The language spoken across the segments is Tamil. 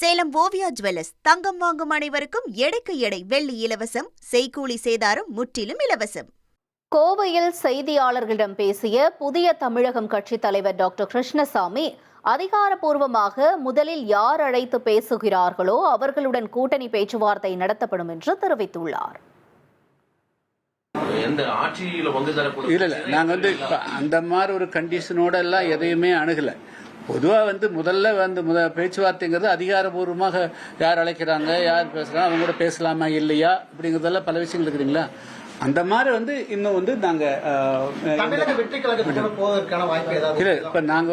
சேலம் ஓவியா ஜுவல்லர்ஸ் தங்கம் வாங்கும் அனைவருக்கும் எடைக்கு எடை வெள்ளி இலவசம், செய்கூலி சேதாரம் முற்றிலும் இலவசம். கோவையில் செய்தியாளர்களிடம் பேசிய புதிய தமிழகம் கட்சித் தலைவர் டாக்டர் கிருஷ்ணசாமி, அதிகாரப்பூர்வமாக முதலில் யார் அழைத்து பேசுகிறார்களோ அவர்களுடன் கூட்டணி பேச்சுவார்த்தை நடத்தப்படும் என்று தெரிவித்துள்ளார். நாங்க அந்த மாதிரி ஒரு கண்டிஷனோட எல்லாம் எதையுமே அணுகல. பொதுவாக முதல்ல பேச்சுவார்த்தைங்கிறது அதிகாரபூர்வமாக யார் அழைக்கிறாங்க, யார் பேசுறாங்க, அவங்க கூட பேசலாமா இல்லையா அப்படிங்கறதெல்லாம் பல விஷயங்கள் இருக்குங்களா. அந்த மாதிரி இன்னும் நாங்க இல்ல. இப்ப நாங்க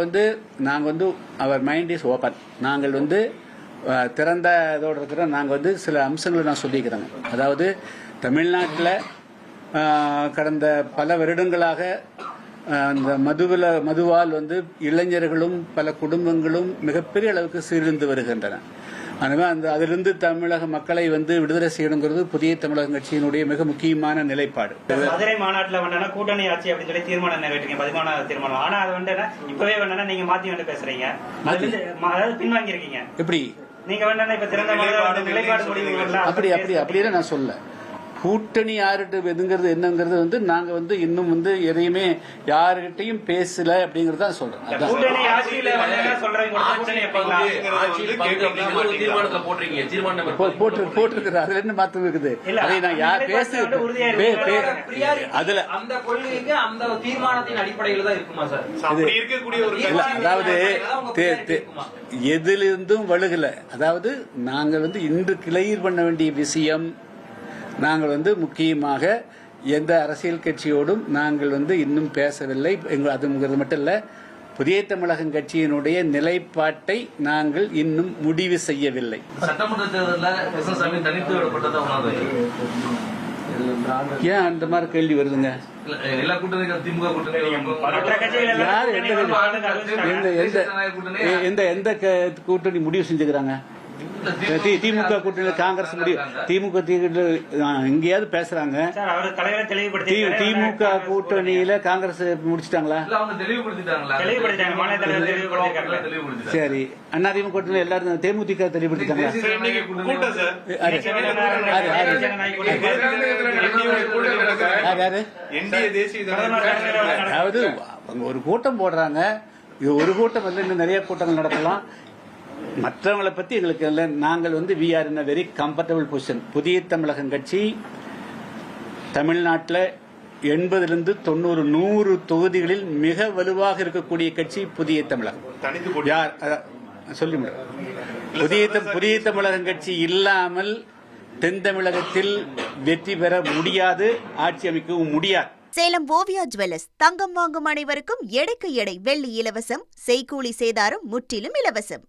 அவர் மைண்ட் இஸ் ஓபன். நாங்கள் திறந்த இதோட இருக்கிற நாங்க சில அம்சங்களை நான் சொல்லிக்கிறேங்க. அதாவது தமிழ்நாட்டில் கடந்த பல வருடங்களாக அந்த மதுவால் இளைஞர்களும் பல குடும்பங்களும் மிகப்பெரிய அளவுக்கு சீர்திருந்து வருகின்றன. அதிலிருந்து தமிழக மக்களை விடுதலை செய்யணுங்கிறது புதிய தமிழக கட்சியினுடைய மிக முக்கியமான நிலைப்பாடு. மதுரை மாநாட்டில் கூட்டணி ஆட்சி அப்படின்னு சொல்லி தீர்மானம் நிறைவேற்றீங்க, 14 தீர்மானம். ஆனா அது இப்பவே நீங்க மாத்தி பேசுறீங்க, அதாவது பின்வாங்கி இருக்கீங்க. எப்படி நீங்க இப்ப திறந்த நிலைப்பாடு முடிவு அப்படி நான் சொல்ல. கூட்டணி யாருட்டு எதுங்கிறது என்னங்கிறது நாங்க இன்னும் எதையுமே யாருகிட்டையும் பேசல அப்படிங்கறத சொல்றேன். போட்டிருக்கிறது அதுல என்ன மாற்றம் இருக்குது? அதை நான் யார் பேச அதுல அதாவது எதிலிருந்தும் வழுகல. அதாவது நாங்கள் இன்று கிளியர் பண்ண வேண்டிய விஷயம், நாங்கள் முக்கியமாக எந்த அரசியல் கட்சியோடும் நாங்கள் இன்னும் பேசவில்லை. அதுங்கிறது மட்டும் இல்ல, புதிய தமிழகம் கட்சியினுடைய நிலைப்பாட்டை நாங்கள் இன்னும் முடிவு செய்யவில்லை. சட்டமன்ற தேர்தலில் தனித்து விடப்பட்டது ஏன் அந்த மாதிரி கேள்வி வருதுங்க? எல்லா கூட்டணிகள் திமுக எந்த கூட்டணி முடிவு செஞ்சுக்கிறாங்க? திமுக கூட்டணி காங்கிரஸ் முடிவு. திமுக எங்கேயாவது பேசுறாங்க? திமுக கூட்டணியில காங்கிரஸ் முடிச்சிட்டாங்களா? சரி, அண்ணா திமுக கூட்டணியில எல்லாரும் தேமுதிக தெளிவுபடுத்திட்டாங்களா? அதாவது ஒரு கூட்டம் போடுறாங்க, ஒரு கூட்டம் இன்னும் நிறைய கூட்டங்கள் நடத்தலாம். மற்றவங்களை பத்தி எங்களுக்கு இல்லை. நாங்கள் we are in a very comfortable position. புதிய தமிழகம் கட்சி தமிழ்நாட்டில் 80-90 தொகுதிகளில் மிக வலுவாக இருக்கக்கூடிய கட்சி புதிய தமிழகம். யார் சொல்லி புதிய தமிழகம் கட்சி இல்லாமல் தென் தமிழகத்தில் வெற்றி பெற முடியாது, ஆட்சி அமைக்கவும் முடியாது. சேலம் ஓவியா ஜுவல்லர்ஸ் தங்கம் வாங்கும் அனைவருக்கும் எடைக்கு எடை வெள்ளி இலவசம், செய்கூலி சேதாரம் முற்றிலும் இலவசம்.